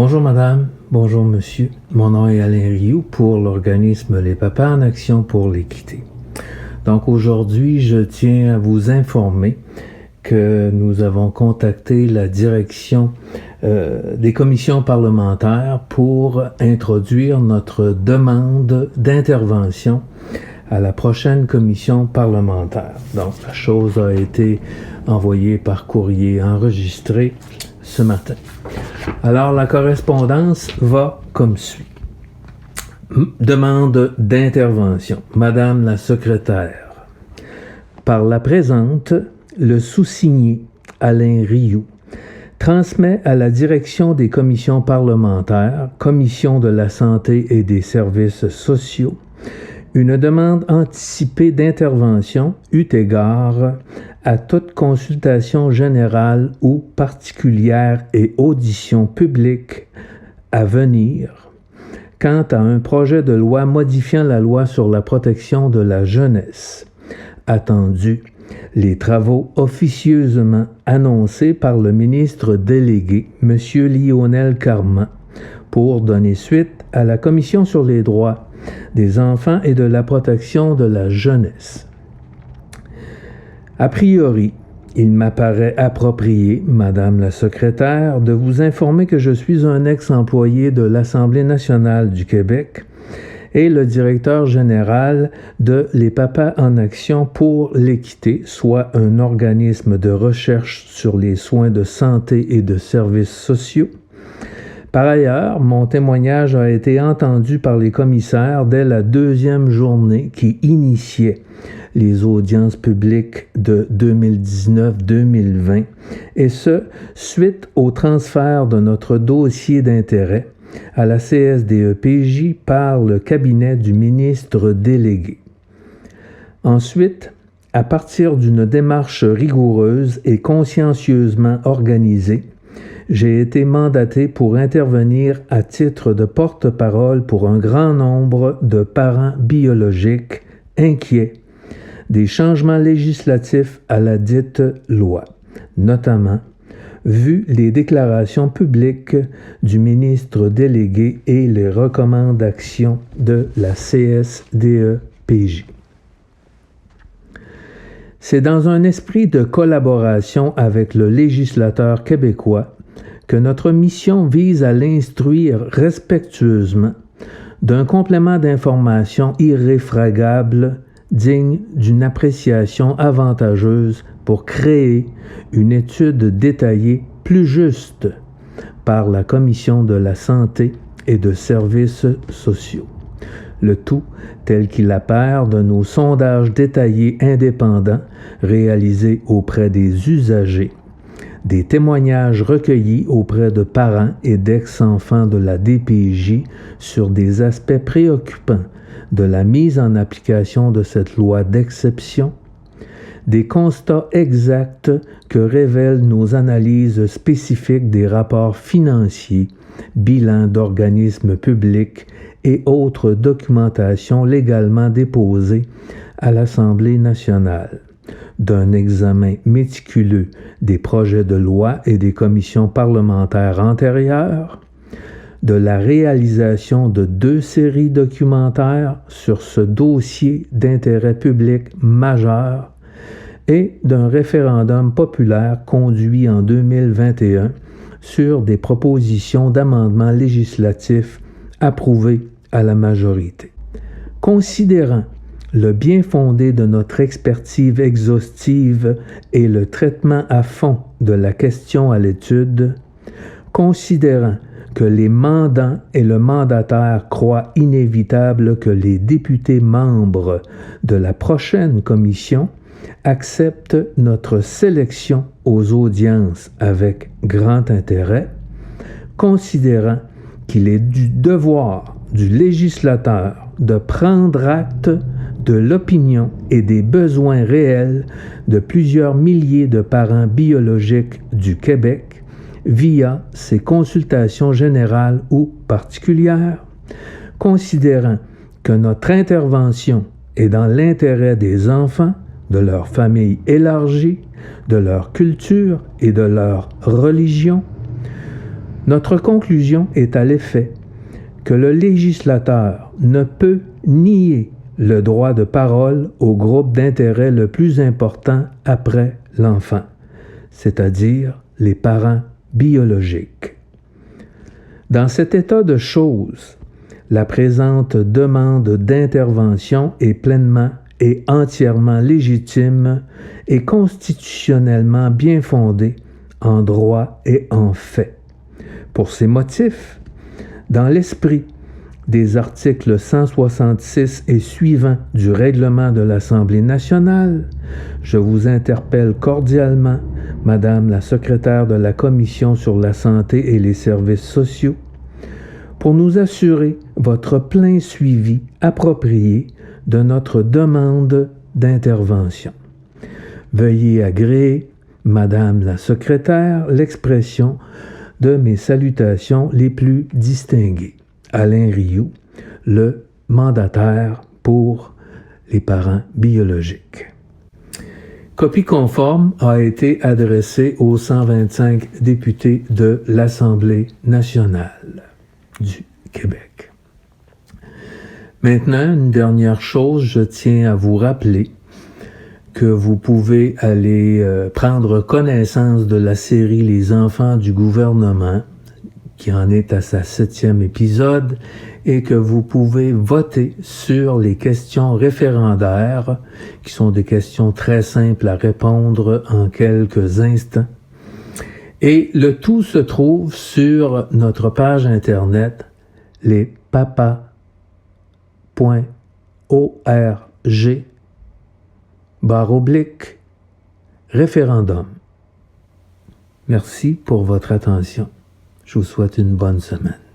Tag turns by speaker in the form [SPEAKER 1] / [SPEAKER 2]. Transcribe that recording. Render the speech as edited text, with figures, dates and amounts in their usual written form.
[SPEAKER 1] Bonjour madame, bonjour monsieur. Mon nom est Alain Rioux pour l'organisme Les Papas en Action pour l'équité. Donc aujourd'hui, je tiens à vous informer que nous avons contacté la direction des commissions parlementaires pour introduire notre demande d'intervention à la prochaine commission parlementaire. Donc la chose a été envoyée par courrier enregistré ce matin. Alors la correspondance va comme suit. Demande d'intervention. Madame la secrétaire, par la présente, le sous-signé Alain Rioux transmet à la direction des commissions parlementaires, Commission de la santé et des services sociaux, une demande anticipée d'intervention eut égard à toute consultation générale ou particulière et audition publique à venir quant à un projet de loi modifiant la loi sur la protection de la jeunesse. Attendu les travaux officieusement annoncés par le ministre délégué, M. Lionel Carman, pour donner suite à la Commission sur les droits des enfants et de la protection de la jeunesse. A priori, il m'apparaît approprié, Madame la secrétaire, de vous informer que je suis un ex-employé de l'Assemblée nationale du Québec et le directeur général de Les Papas en Action pour l'équité, soit un organisme de recherche sur les soins de santé et de services sociaux. Par ailleurs, mon témoignage a été entendu par les commissaires dès la deuxième journée qui initiait les audiences publiques de 2019-2020, et ce, suite au transfert de notre dossier d'intérêt à la CSDEPJ par le cabinet du ministre délégué. Ensuite, à partir d'une démarche rigoureuse et consciencieusement organisée, j'ai été mandaté pour intervenir à titre de porte-parole pour un grand nombre de parents biologiques inquiets des changements législatifs à la dite loi, notamment vu les déclarations publiques du ministre délégué et les recommandations de la CSDEPJ. C'est dans un esprit de collaboration avec le législateur québécois que notre mission vise à l'instruire respectueusement d'un complément d'information irréfragable digne d'une appréciation avantageuse pour créer une étude détaillée plus juste par la Commission de la santé et de services sociaux. Le tout tel qu'il apparaît de nos sondages détaillés indépendants réalisés auprès des usagers, des témoignages recueillis auprès de parents et d'ex-enfants de la DPJ sur des aspects préoccupants de la mise en application de cette loi d'exception, des constats exacts que révèlent nos analyses spécifiques des rapports financiers, bilans d'organismes publics et autres documentations légalement déposées à l'Assemblée nationale, d'un examen méticuleux des projets de loi et des commissions parlementaires antérieures, de la réalisation de 2 séries documentaires sur ce dossier d'intérêt public majeur et d'un référendum populaire conduit en 2021 sur des propositions d'amendements législatifs approuvés à la majorité. Considérant le bien fondé de notre expertise exhaustive et le traitement à fond de la question à l'étude, considérant que les mandants et le mandataire croient inévitable que les députés membres de la prochaine commission acceptent notre sélection aux audiences avec grand intérêt, considérant qu'il est du devoir du législateur de prendre acte de l'opinion et des besoins réels de plusieurs milliers de parents biologiques du Québec via ces consultations générales ou particulières, considérant que notre intervention est dans l'intérêt des enfants, de leur famille élargie, de leur culture et de leur religion, Notre conclusion est à l'effet que le législateur ne peut nier le droit de parole au groupe d'intérêt le plus important après l'enfant, c'est-à-dire les parents biologiques. Dans cet état de choses, la présente demande d'intervention est pleinement et entièrement légitime et constitutionnellement bien fondée en droit et en fait. Pour ces motifs, dans l'esprit des articles 166 et suivants du règlement de l'Assemblée nationale, je vous interpelle cordialement, Madame la secrétaire de la Commission sur la santé et les services sociaux, pour nous assurer votre plein suivi approprié de notre demande d'intervention. Veuillez agréer, Madame la secrétaire, l'expression de mes salutations les plus distinguées. Alain Rioux, le mandataire pour les parents biologiques. Copie conforme a été adressée aux 125 députés de l'Assemblée nationale du Québec. Maintenant, une dernière chose, je tiens à vous rappeler que vous pouvez aller prendre connaissance de la série Les enfants du gouvernement, qui en est à sa 7e épisode, et que vous pouvez voter sur les questions référendaires, qui sont des questions très simples à répondre en quelques instants. Et le tout se trouve sur notre page internet lespapas.org/référendum. Merci pour votre attention. Je vous souhaite une bonne semaine.